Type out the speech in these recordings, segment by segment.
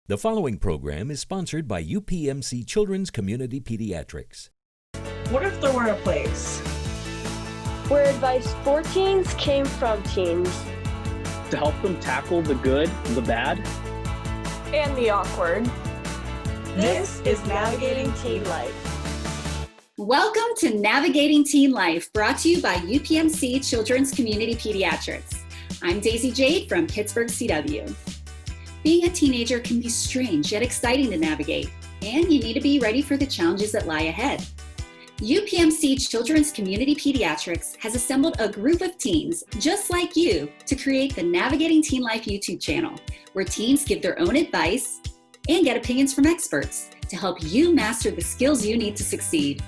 The following program is sponsored by UPMC Children's Community Pediatrics. What if there were a place where advice for teens came from teens to help them tackle the good, the bad, and the awkward? This is Navigating Teen Life. Welcome to Navigating Teen Life, brought to you by UPMC Children's Community Pediatrics. I'm Daisy Jade from Pittsburgh, CW. Being a teenager can be strange yet exciting to navigate, and you need to be ready for the challenges that lie ahead. UPMC Children's Community Pediatrics has assembled a group of teens just like you to create the Navigating Teen Life YouTube channel, where teens give their own advice and get opinions from experts to help you master the skills you need to succeed.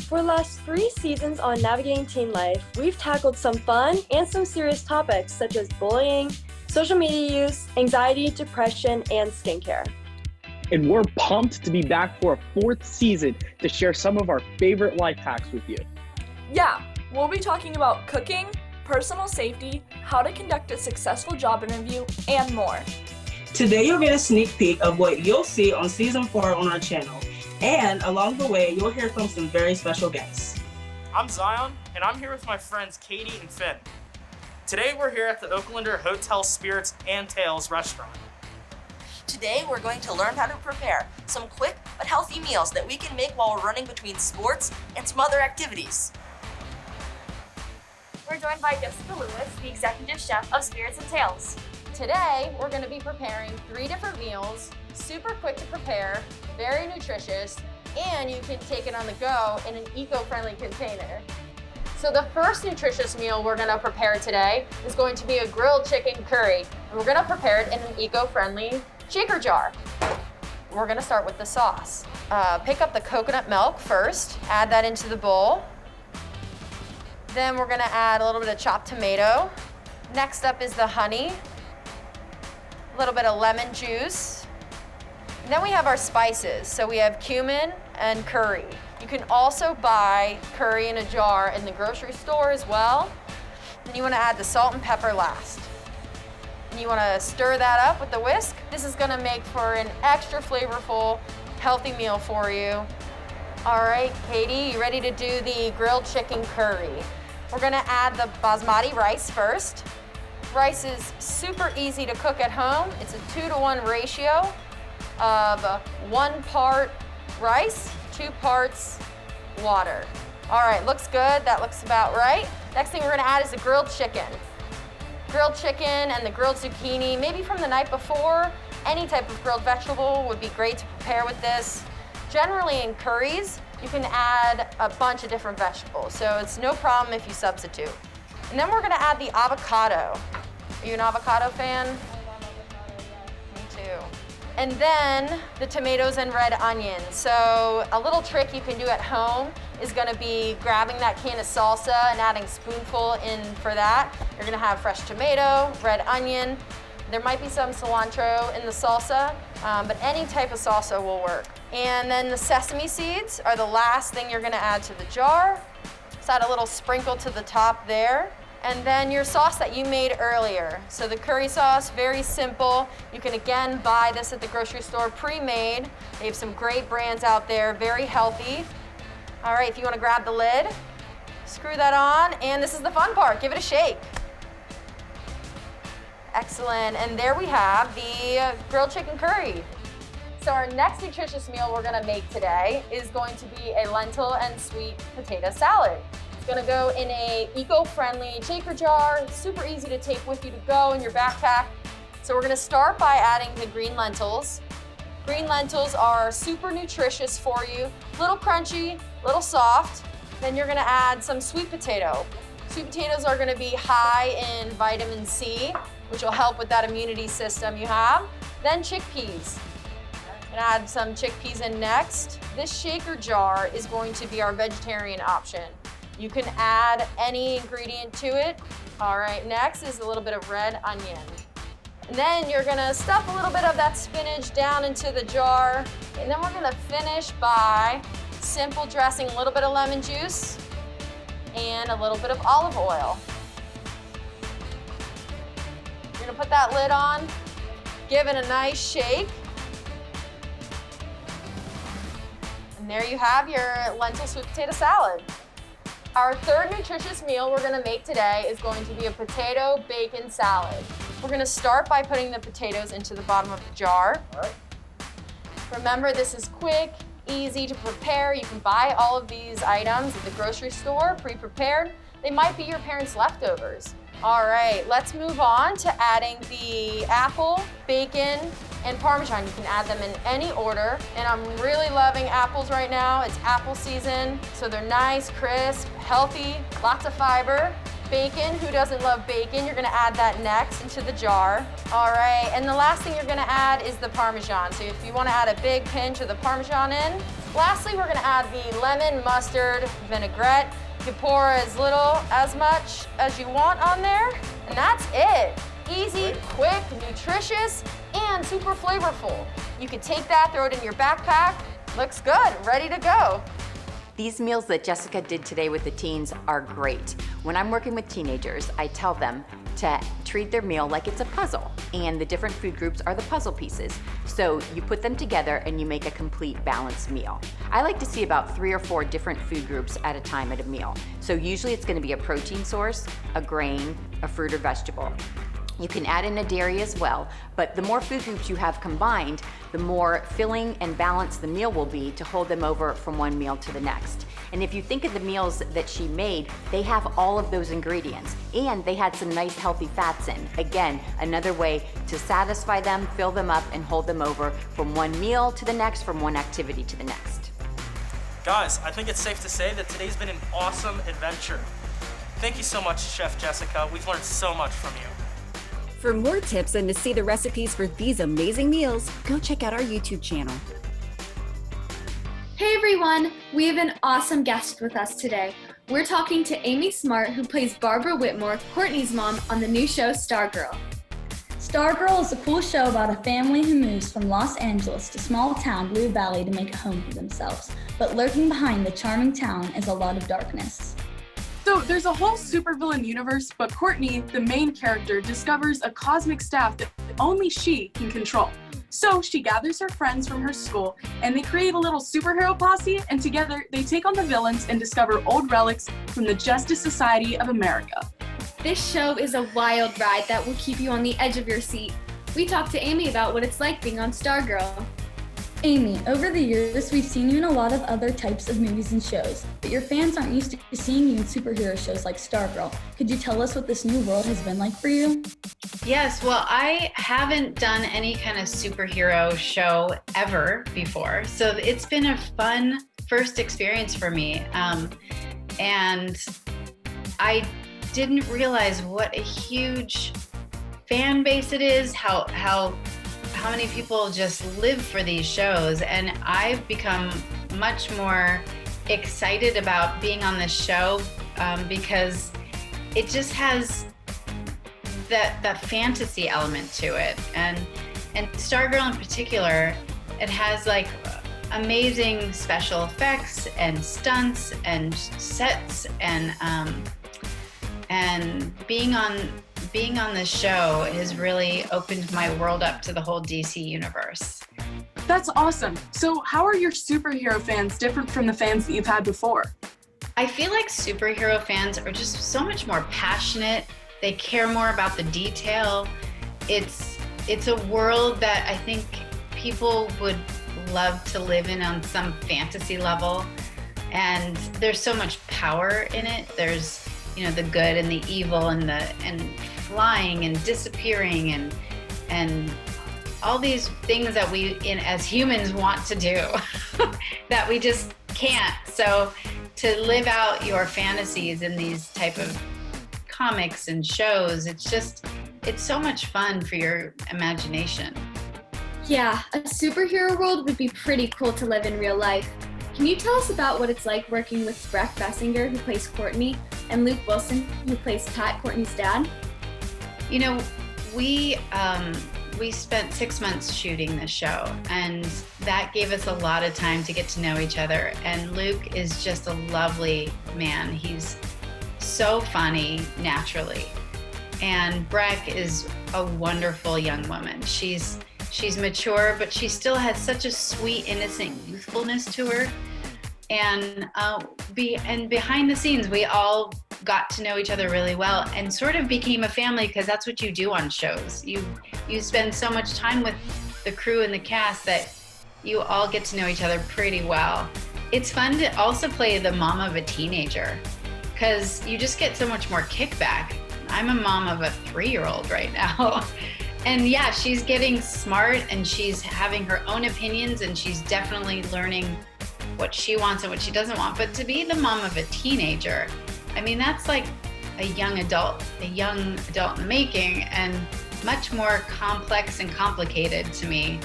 For the last 3 seasons on Navigating Teen Life, we've tackled some fun and some serious topics such as bullying, social media use, anxiety, depression, and skincare. and we're pumped to be back for a 4th season to share some of our favorite life hacks with you. Yeah, we'll be talking about cooking, personal safety, how to conduct a successful job interview, and more. Today you'll get a sneak peek of what you'll see on season 4 on our channel. And along the way, you'll hear from some very special guests. I'm Zion, and I'm here with my friends Katie and Finn. Today we're here at the Oaklander Hotel Spirits and Tales restaurant. Today we're going to learn how to prepare some quick but healthy meals that we can make while we're running between sports and some other activities. We're joined by Jessica Lewis, the executive chef of Spirits and Tales. Today, we're going to be preparing 3 different meals, super quick to prepare, very nutritious, and you can take it on the go in an eco-friendly container. So the first nutritious meal we're going to prepare today is going to be a grilled chicken curry. And we're going to prepare it in an eco-friendly shaker jar. We're going to start with the sauce. Pick up the coconut milk first, add that into the bowl. Then we're going to add a little bit of chopped tomato. Next up is the honey, a little bit of lemon juice. And then we have our spices. So we have cumin and curry. You can also buy curry in a jar in the grocery store as well. And you want to add the salt and pepper last. And you want to stir that up with the whisk. This is going to make for an extra flavorful, healthy meal for you. All right, Katie, you ready to do the grilled chicken curry? We're going to add the basmati rice first. Rice is super easy to cook at home. It's a 2-to-1 ratio of 1 part rice, 2 parts water. All right, looks good. That looks about right. Next thing we're gonna add is the grilled chicken. Grilled chicken and the grilled zucchini, maybe from the night before. Any type of grilled vegetable would be great to prepare with this. Generally in curries, you can add a bunch of different vegetables, so it's no problem if you substitute. And then we're gonna add the avocado. Are you an avocado fan? I love avocado, yes. Me too. And then the tomatoes and red onions. So a little trick you can do at home is gonna be grabbing that can of salsa and adding a spoonful in for that. You're gonna have fresh tomato, red onion. There might be some cilantro in the salsa, but any type of salsa will work. And then the sesame seeds are the last thing you're gonna add to the jar. Just add a little sprinkle to the top there. And then your sauce that you made earlier. So the curry sauce, very simple. You can again buy this at the grocery store pre-made. They have some great brands out there, very healthy. All right, if you wanna grab the lid, screw that on, and this is the fun part, give it a shake. Excellent, and there we have the grilled chicken curry. So our next nutritious meal we're gonna make today is going to be a lentil and sweet potato salad. It's gonna go in a eco-friendly shaker jar. It's super easy to take with you to go in your backpack. So we're gonna start by adding the green lentils. Green lentils are super nutritious for you, little crunchy, little soft. Then you're gonna add some sweet potato. Sweet potatoes are gonna be high in vitamin C, which will help with that immunity system you have. Then chickpeas. And add some chickpeas in next. This shaker jar is going to be our vegetarian option. You can add any ingredient to it. All right, next is a little bit of red onion. And then you're gonna stuff a little bit of that spinach down into the jar. And then we're gonna finish by simple dressing, a little bit of lemon juice and a little bit of olive oil. You're gonna put that lid on, give it a nice shake. And there you have your lentil sweet potato salad. Our third nutritious meal we're gonna make today is going to be a potato bacon salad. We're gonna start by putting the potatoes into the bottom of the jar. All right. Remember, this is quick, easy to prepare. You can buy all of these items at the grocery store, pre-prepared. They might be your parents' leftovers. All right, let's move on to adding the apple, bacon, and Parmesan. You can add them in any order. And I'm really loving apples right now. It's apple season, so they're nice, crisp, healthy, lots of fiber. Bacon, who doesn't love bacon? You're gonna add that next into the jar. All right, and the last thing you're gonna add is the Parmesan. So if you wanna add a big pinch of the Parmesan in. Lastly, we're gonna add the lemon mustard vinaigrette. You can pour as little, as much as you want on there, and that's it. Easy, quick, nutritious, and super flavorful. You can take that, throw it in your backpack. Looks good, ready to go. These meals that Jessica did today with the teens are great. When I'm working with teenagers, I tell them to treat their meal like it's a puzzle, and the different food groups are the puzzle pieces. So you put them together and you make a complete balanced meal. I like to see about 3 or 4 different food groups at a time at a meal. So usually it's gonna be a protein source, a grain, a fruit or vegetable. You can add in a dairy as well, but the more food groups you have combined, the more filling and balanced the meal will be to hold them over from one meal to the next. And if you think of the meals that she made, they have all of those ingredients, and they had some nice healthy fats in. Again, another way to satisfy them, fill them up, and hold them over from one meal to the next, from one activity to the next. Guys, I think it's safe to say that today's been an awesome adventure. Thank you so much, Chef Jessica. We've learned so much from you. For more tips and to see the recipes for these amazing meals, go check out our YouTube channel. Hey everyone, we have an awesome guest with us today. We're talking to Amy Smart, who plays Barbara Whitmore, Courtney's mom, on the new show Stargirl. Stargirl is a cool show about a family who moves from Los Angeles to small town Blue Valley to make a home for themselves. But lurking behind the charming town is a lot of darkness. So there's a whole supervillain universe, but Courtney, the main character, discovers a cosmic staff that only she can control. So she gathers her friends from her school, and they create a little superhero posse, and together they take on the villains and discover old relics from the Justice Society of America. This show is a wild ride that will keep you on the edge of your seat. We talked to Amy about what it's like being on Stargirl. Amy, over the years, we've seen you in a lot of other types of movies and shows, but your fans aren't used to seeing you in superhero shows like Stargirl. Could you tell us what this new world has been like for you? Yes, well, I haven't done any kind of superhero show ever before, so it's been a fun first experience for me, and I didn't realize what a huge fan base it is, how many people just live for these shows, and I've become much more excited about being on this show because it just has that fantasy element to it, and Stargirl in particular, it has like amazing special effects and stunts and sets, and being on this show has really opened my world up to the whole DC universe. That's awesome. So how are your superhero fans different from the fans that you've had before? I feel like superhero fans are just so much more passionate. They care more about the detail. It's a world that I think people would love to live in on some fantasy level. And there's so much power in it. There's, the good and the evil and flying and disappearing and all these things that we as humans want to do that we just can't. So to live out your fantasies in these type of comics and shows, it's so much fun for your imagination. Yeah, a superhero world would be pretty cool to live in real life. Can you tell us about what it's like working with Breck Bessinger, who plays Courtney, and Luke Wilson, who plays Pat, Courtney's dad? We spent 6 months shooting this show, and that gave us a lot of time to get to know each other. And Luke is just a lovely man. He's so funny naturally. And Breck is a wonderful young woman. She's mature, but she still has such a sweet, innocent youthfulness to her And behind the scenes, we all got to know each other really well and sort of became a family, because that's what you do on shows. You spend so much time with the crew and the cast that you all get to know each other pretty well. It's fun to also play the mom of a teenager, because you just get so much more kickback. I'm a mom of a 3-year-old right now. And yeah, she's getting smart and she's having her own opinions and she's definitely learning what she wants and what she doesn't want. But to be the mom of a teenager, I mean, that's like a young adult in the making, and much more complex and complicated to me.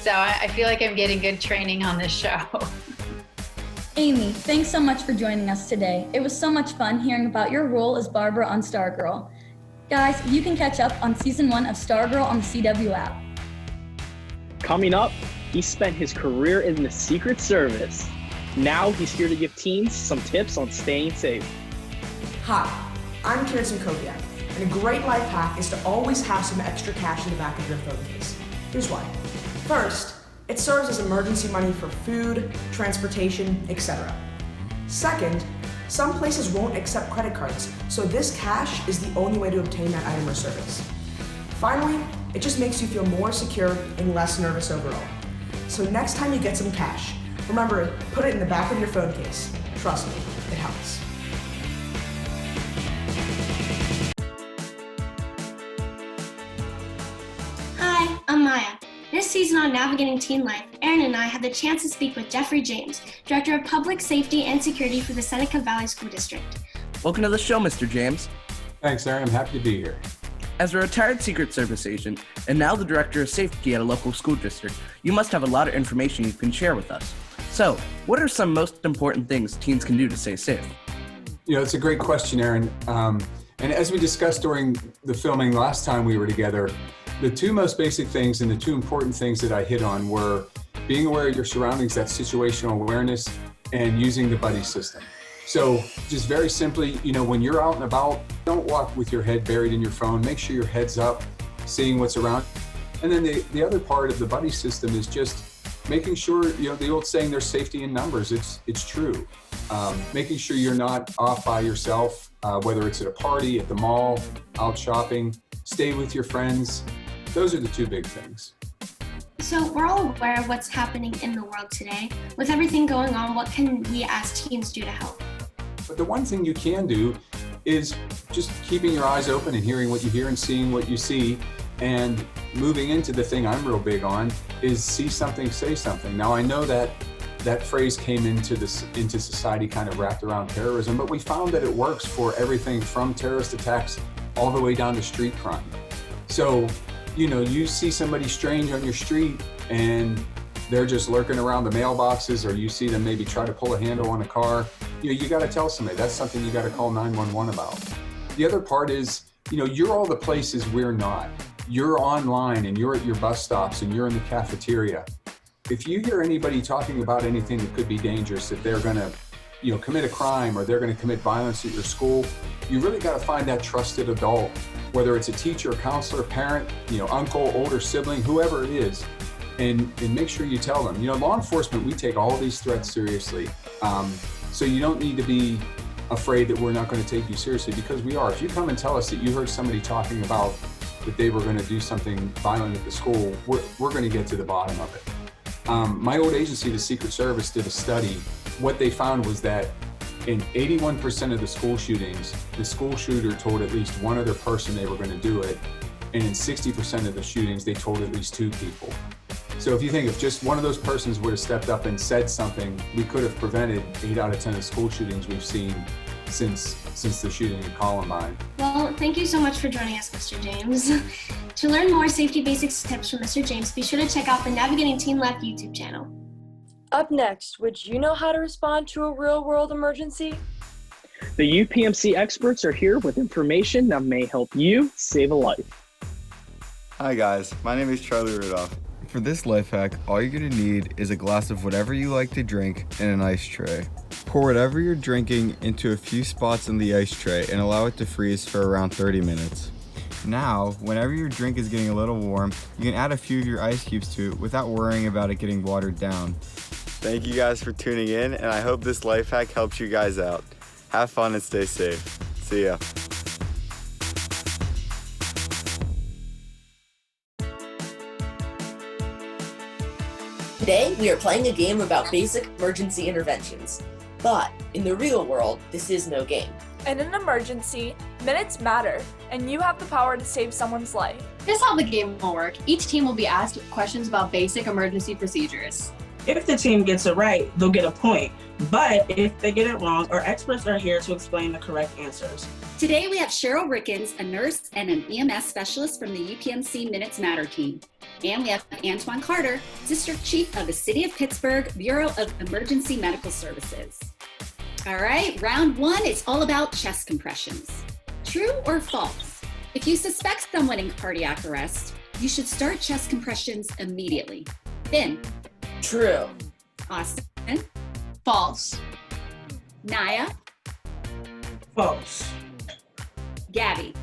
So I feel like I'm getting good training on this show. Amy, thanks so much for joining us today. It was so much fun hearing about your role as Barbara on Stargirl. Guys, you can catch up on season 1 of Stargirl on the CW app. Coming up, he spent his career in the Secret Service. Now he's here to give teens some tips on staying safe. Hi, I'm Kieran Koviak, and a great life hack is to always have some extra cash in the back of your phone case. Here's why. First, it serves as emergency money for food, transportation, etc. Second, some places won't accept credit cards, so this cash is the only way to obtain that item or service. Finally, it just makes you feel more secure and less nervous overall. So next time you get some cash, remember, put it in the back of your phone case. Trust me, it helps. Hi, I'm Maya. This season on Navigating Teen Life, Aaron and I had the chance to speak with Jeffrey James, Director of Public Safety and Security for the Seneca Valley School District. Welcome to the show, Mr. James. Thanks, Aaron. I'm happy to be here. As a retired Secret Service agent, and now the Director of Safety at a local school district, you must have a lot of information you can share with us. So, what are some most important things teens can do to stay safe? You know, it's a great question, Aaron. And as we discussed during the filming last time we were together, the two most basic things and the two important things that I hit on were being aware of your surroundings, that situational awareness, and using the buddy system. So just very simply, you know, when you're out and about, don't walk with your head buried in your phone. Make sure your head's up, seeing what's around. And then the other part of the buddy system is just making sure, you know, the old saying, there's safety in numbers. It's true. Making sure you're not off by yourself, whether it's at a party, at the mall, out shopping, stay with your friends. Those are the two big things. So we're all aware of what's happening in the world today. With everything going on, what can we as teens do to help? But the one thing you can do is just keeping your eyes open and hearing what you hear and seeing what you see. And moving into the thing I'm real big on is see something, say something. Now I know that phrase came into society kind of wrapped around terrorism, but we found that it works for everything from terrorist attacks all the way down to street crime. So, you know, you see somebody strange on your street and they're just lurking around the mailboxes, or you see them maybe try to pull a handle on a car, you know, you got to tell somebody. That's something you got to call 911 about. The other part is, you know, you're all the places we're not. You're online and you're at your bus stops and you're in the cafeteria. If you hear anybody talking about anything that could be dangerous, that they're going to, you know, commit a crime or they're going to commit violence at your school, you really got to find that trusted adult, whether it's a teacher, a counselor, parent, you know, uncle, older sibling, whoever it is, and make sure you tell them. You know, law enforcement, we take all these threats seriously. So you don't need to be afraid that we're not going to take you seriously, because we are. If you come and tell us that you heard somebody talking about that they were going to do something violent at the school, we're going to get to the bottom of it. My old agency, the Secret Service, did a study. What they found was that in 81% of the school shootings, the school shooter told at least one other person they were going to do it. And in 60% of the shootings, they told at least 2 people. So if you think if just one of those persons would have stepped up and said something, we could have prevented 8 out of 10 of school shootings we've seen since the shooting at Columbine. Well, thank you so much for joining us, Mr. James. To learn more safety basics tips from Mr. James, be sure to check out the Navigating Teen Life YouTube channel. Up next, would you know how to respond to a real-world emergency? The UPMC experts are here with information that may help you save a life. Hi guys, my name is Charlie Rudolph. For this life hack, all you're going to need is a glass of whatever you like to drink and an ice tray. Pour whatever you're drinking into a few spots in the ice tray and allow it to freeze for around 30 minutes. Now, whenever your drink is getting a little warm, you can add a few of your ice cubes to it without worrying about it getting watered down. Thank you guys for tuning in, and I hope this life hack helps you guys out. Have fun and stay safe. See ya. Today, we are playing a game about basic emergency interventions. But in the real world, this is no game. In an emergency, minutes matter, and you have the power to save someone's life. Here's how the game will work. Each team will be asked questions about basic emergency procedures. If the team gets it right, they'll get a point. But if they get it wrong, our experts are here to explain the correct answers. Today we have Cheryl Rickens, a nurse and an EMS specialist from the UPMC Minutes Matter team. And we have Antoine Carter, District Chief of the City of Pittsburgh, Bureau of Emergency Medical Services. All right, round one is all about chest compressions. True or false? If you suspect someone in cardiac arrest, you should start chest compressions immediately. Finn? True. Austin? False. Naya? False. Gabby?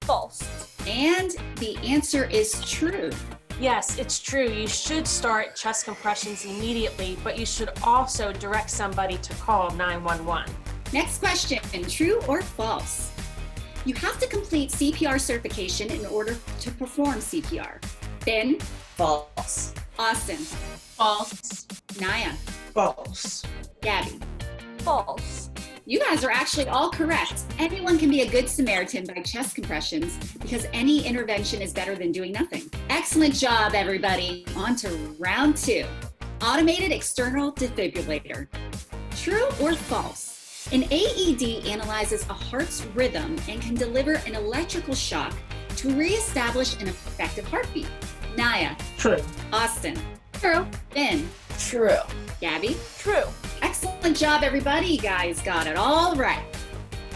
False. And the answer is true. Yes, it's true. You should start chest compressions immediately, but you should also direct somebody to call 911. Next question, true or false? You have to complete CPR certification in order to perform CPR. Finn? False. Austin? False. Naya? False. Gabby? False. You guys are actually all correct. Anyone can be a good Samaritan by chest compressions because any intervention is better than doing nothing. Excellent job, everybody. On to round two. Automated external defibrillator. True or false? An AED analyzes a heart's rhythm and can deliver an electrical shock to reestablish an effective heartbeat. Naya? True. Austin? True. Finn? True. Gabby? True. Excellent job, everybody. You guys got it all right.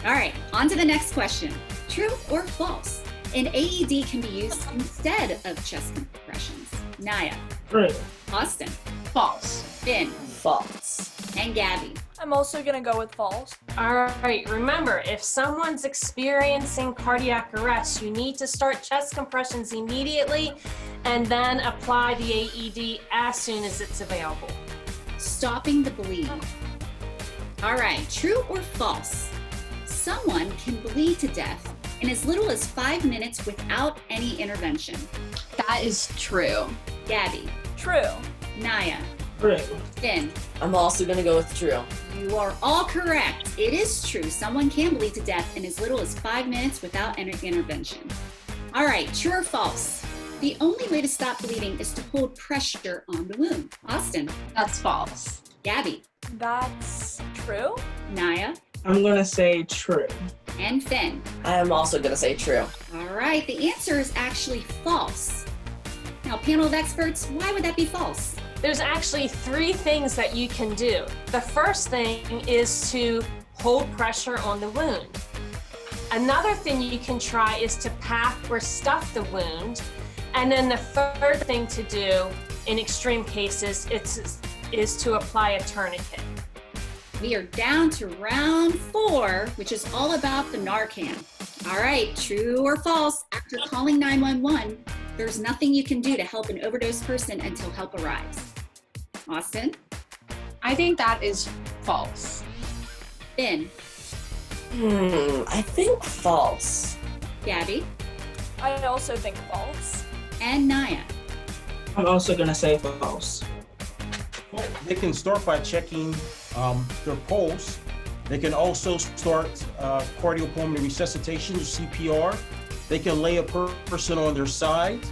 All right, on to the next question. True or false? An AED can be used instead of chest compressions. Naya? True. Austin? False. Finn? False. And Gabby? I'm also gonna go with false. All right, remember, if someone's experiencing cardiac arrest, you need to start chest compressions immediately and then apply the AED as soon as it's available. Stopping the bleed. All right, true or false? Someone can bleed to death in as little as 5 minutes without any intervention. That is true. Gabby? True. Naya? True. Finn? I'm also gonna go with true. You are all correct. It is true. Someone can bleed to death in as little as 5 minutes without any intervention. All right, true or false? The only way to stop bleeding is to hold pressure on the wound. Austin? That's false. Gabby? That's true. Naya? I'm gonna say true. And Finn? I'm also gonna say true. All right, the answer is actually false. Now, panel of experts, why would that be false? There's actually 3 things that you can do. The first thing is to hold pressure on the wound. Another thing you can try is to pack or stuff the wound. And then the third thing to do in extreme cases is to apply a tourniquet. We are down to round 4, which is all about the Narcan. All right, true or false? After calling 911, there's nothing you can do to help an overdose person until help arrives. Austin? I think that is false. Finn? I think false. Gabby? I also think false. And Naya? I'm also gonna say false. They can start by checking their pulse. They can also start cardiopulmonary resuscitation, CPR. They can lay a person on their side,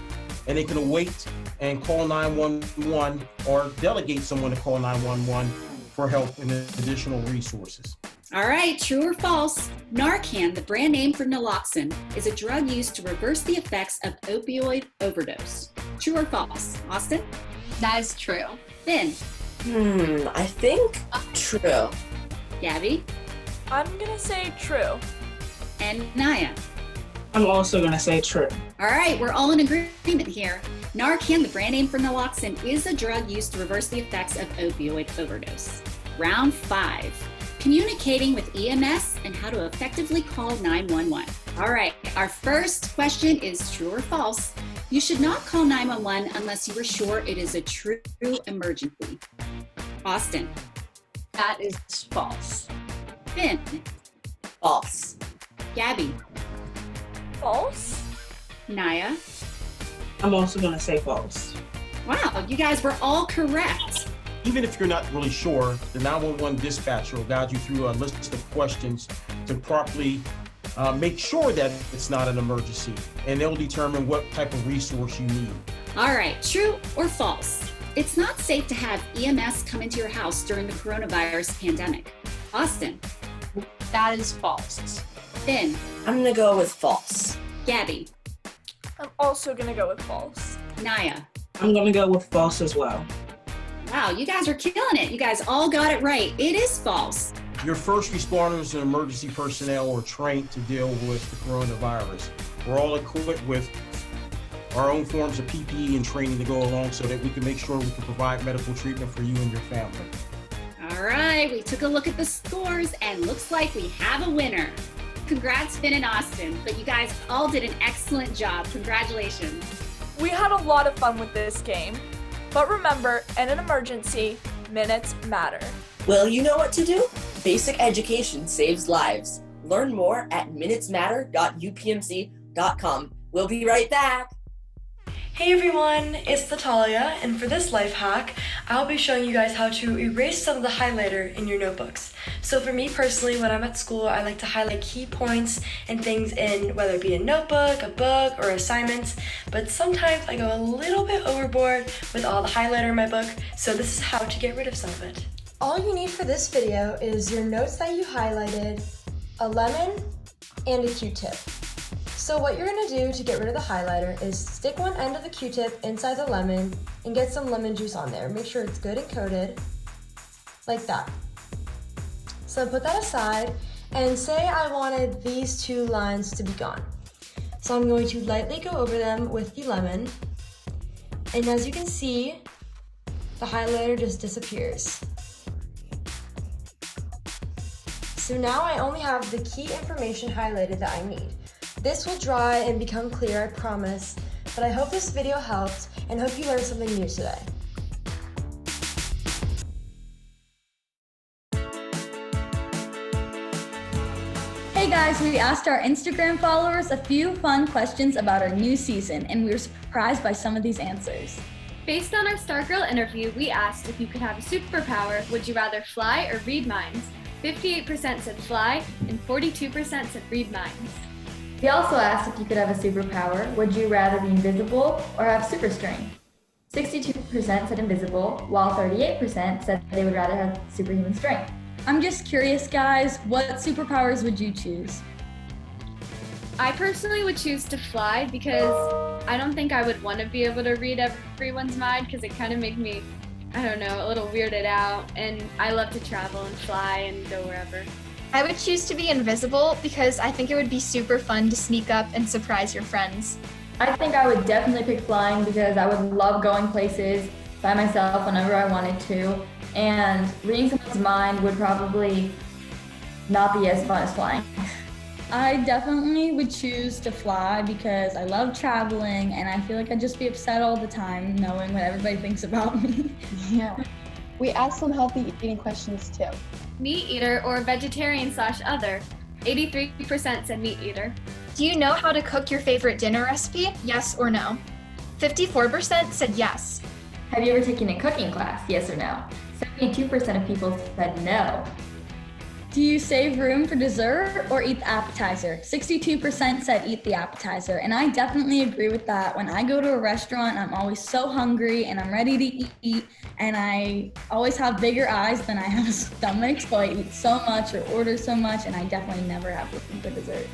and they can wait and call 911 or delegate someone to call 911 for help and additional resources. All right, true or false? Narcan, the brand name for naloxone, is a drug used to reverse the effects of opioid overdose. True or false? Austin? That is true. Finn? I think true. Gabby? I'm gonna say true. And Naya? I'm also gonna say true. All right, we're all in agreement here. Narcan, the brand name for naloxone, is a drug used to reverse the effects of opioid overdose. Round 5, communicating with EMS and how to effectively call 911. All right, our first question is true or false. You should not call 911 unless you are sure it is a true emergency. Austin. That is false. Finn. False. Gabby. False. Naya. I'm also going to say false. Wow, you guys were all correct. Even if you're not really sure, the 911 dispatcher will guide you through a list of questions to properly make sure that it's not an emergency, and they'll determine what type of resource you need. All right, true or false? It's not safe to have EMS come into your house during the coronavirus pandemic. Austin. That is false. Finn. I'm gonna go with false. Gabby. I'm also gonna go with false. Naya. I'm going to go with false as well. Wow, you guys are killing it. You guys all got it right. It is false. Your first responders and emergency personnel are trained to deal with the coronavirus. We're all equipped with our own forms of PPE and training to go along so that we can make sure we can provide medical treatment for you and your family. All right, we took a look at the scores and looks like we have a winner. Congrats, Finn and Austin, but you guys all did an excellent job. Congratulations. We had a lot of fun with this game. But remember, in an emergency, minutes matter. Well, you know what to do? Basic education saves lives. Learn more at minutesmatter.upmc.com. We'll be right back. Hey everyone, it's Natalia, and for this life hack, I'll be showing you guys how to erase some of the highlighter in your notebooks. So for me personally, when I'm at school, I like to highlight key points and things in whether it be a notebook, a book, or assignments, but sometimes I go a little bit overboard with all the highlighter in my book, so this is how to get rid of some of it. All you need for this video is your notes that you highlighted, a lemon, and a Q-tip. So what you're gonna do to get rid of the highlighter is stick one end of the Q-tip inside the lemon and get some lemon juice on there. Make sure it's good and coated, like that. So put that aside and say I wanted these two lines to be gone. So I'm going to lightly go over them with the lemon, and as you can see, the highlighter just disappears. So now I only have the key information highlighted that I need. This will dry and become clear, I promise, but I hope this video helped and hope you learned something new today. Hey guys, we asked our Instagram followers a few fun questions about our new season, and we were surprised by some of these answers. Based on our Stargirl interview, we asked if you could have a superpower, would you rather fly or read minds? 58% said fly and 42% said read minds. We also asked if you could have a superpower, would you rather be invisible or have super strength? 62% said invisible, while 38% said they would rather have superhuman strength. I'm just curious, guys, what superpowers would you choose? I personally would choose to fly because I don't think I would want to be able to read everyone's mind because it kind of makes me, I don't know, a little weirded out, and I love to travel and fly and go wherever. I would choose to be invisible because I think it would be super fun to sneak up and surprise your friends. I think I would definitely pick flying because I would love going places by myself whenever I wanted to, and reading someone's mind would probably not be as fun as flying. I definitely would choose to fly because I love traveling and I feel like I'd just be upset all the time knowing what everybody thinks about me. Yeah. We asked some healthy eating questions too. Meat eater or vegetarian/other. 83% said meat eater. Do you know how to cook your favorite dinner recipe? Yes or no? 54% said yes. Have you ever taken a cooking class? Yes or no? 72% of people said no. Do you save room for dessert or eat the appetizer? 62% said eat the appetizer, and I definitely agree with that. When I go to a restaurant, I'm always so hungry and I'm ready to eat, and I always have bigger eyes than I have a stomach, so I eat so much or order so much, and I definitely never have room for dessert.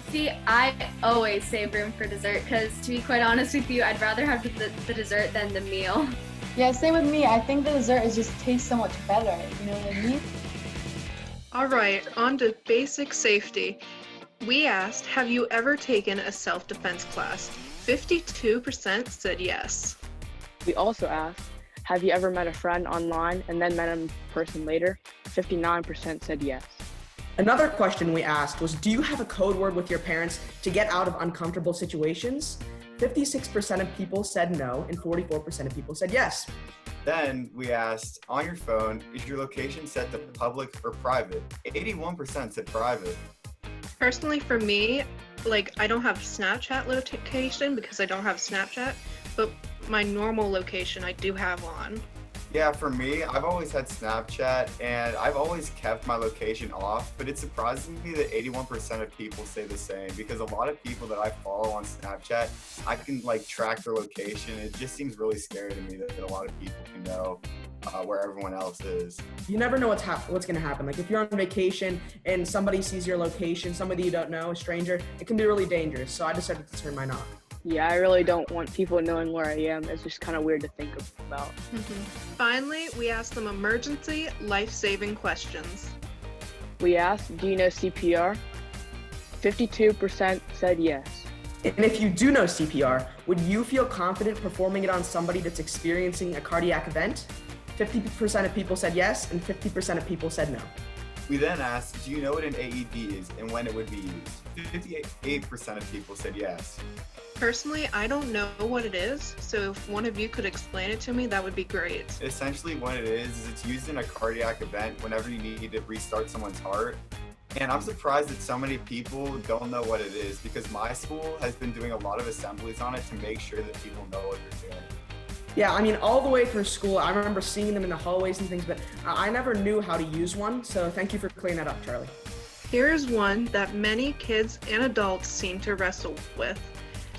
See, I always save room for dessert because, to be quite honest with you, I'd rather have the dessert than the meal. Yeah, same with me. I think the dessert just tastes so much better, you know what I mean? All right, on to basic safety. We asked, have you ever taken a self-defense class? 52% said yes. We also asked, have you ever met a friend online and then met him in person later? 59% said yes. Another question we asked was, do you have a code word with your parents to get out of uncomfortable situations? 56% of people said no, and 44% of people said yes. Then we asked, on your phone, is your location set to public or private? 81% said private. Personally, for me, I don't have Snapchat location because I don't have Snapchat, but my normal location I do have on. Yeah, for me, I've always had Snapchat and I've always kept my location off, but it surprises me that 81% of people say the same because a lot of people that I follow on Snapchat, I can track their location. It just seems really scary to me that a lot of people can know where everyone else is. You never know what's going to happen. If you're on vacation and somebody sees your location, somebody you don't know, a stranger, it can be really dangerous. So I decided to turn mine off. Yeah, I really don't want people knowing where I am. It's just kind of weird to think about. Finally, we asked them emergency, life-saving questions. We asked, do you know CPR? 52% said yes. And if you do know CPR, would you feel confident performing it on somebody that's experiencing a cardiac event? 50% of people said yes, and 50% of people said no. We then asked, do you know what an AED is and when it would be used? 58% of people said yes. Personally, I don't know what it is, so if one of you could explain it to me, that would be great. Essentially what it is it's used in a cardiac event whenever you need to restart someone's heart. And I'm surprised that so many people don't know what it is because my school has been doing a lot of assemblies on it to make sure that people know what they're doing. Yeah, all the way through school, I remember seeing them in the hallways and things, but I never knew how to use one, so thank you for clearing that up, Charlie. Here's one that many kids and adults seem to wrestle with.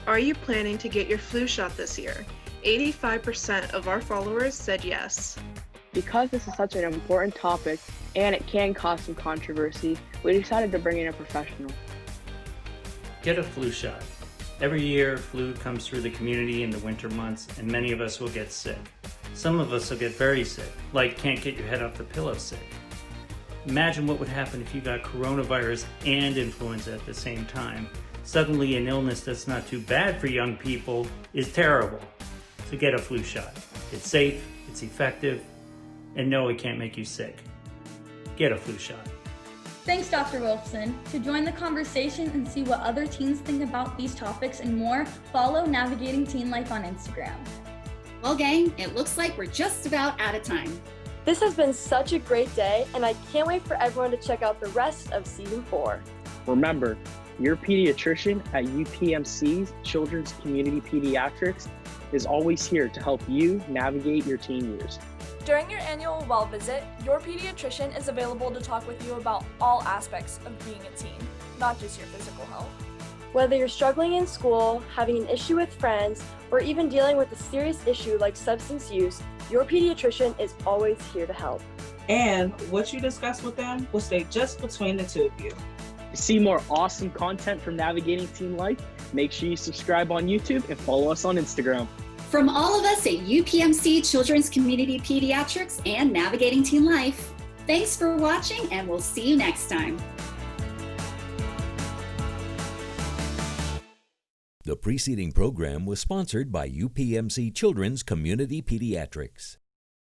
Are you planning to get your flu shot this year? 85% of our followers said yes. Because this is such an important topic and it can cause some controversy, we decided to bring in a professional. Get a flu shot. Every year, flu comes through the community in the winter months, and many of us will get sick. Some of us will get very sick, like can't get your head off the pillow sick. Imagine what would happen if you got coronavirus and influenza at the same time. Suddenly, an illness that's not too bad for young people is terrible. So get a flu shot. It's safe, it's effective, and no, it can't make you sick. Get a flu shot. Thanks, Dr. Wilson. To join the conversation and see what other teens think about these topics and more, follow Navigating Teen Life on Instagram. Well, gang, it looks like we're just about out of time. This has been such a great day, and I can't wait for everyone to check out the rest of Season 4. Remember, your pediatrician at UPMC's Children's Community Pediatrics is always here to help you navigate your teen years. During your annual well visit, your pediatrician is available to talk with you about all aspects of being a teen, not just your physical health. Whether you're struggling in school, having an issue with friends, or even dealing with a serious issue like substance use, your pediatrician is always here to help. And what you discuss with them will stay just between the two of you. To see more awesome content from Navigating Teen Life, make sure you subscribe on YouTube and follow us on Instagram. From all of us at UPMC Children's Community Pediatrics and Navigating Teen Life, thanks for watching and we'll see you next time. The preceding program was sponsored by UPMC Children's Community Pediatrics.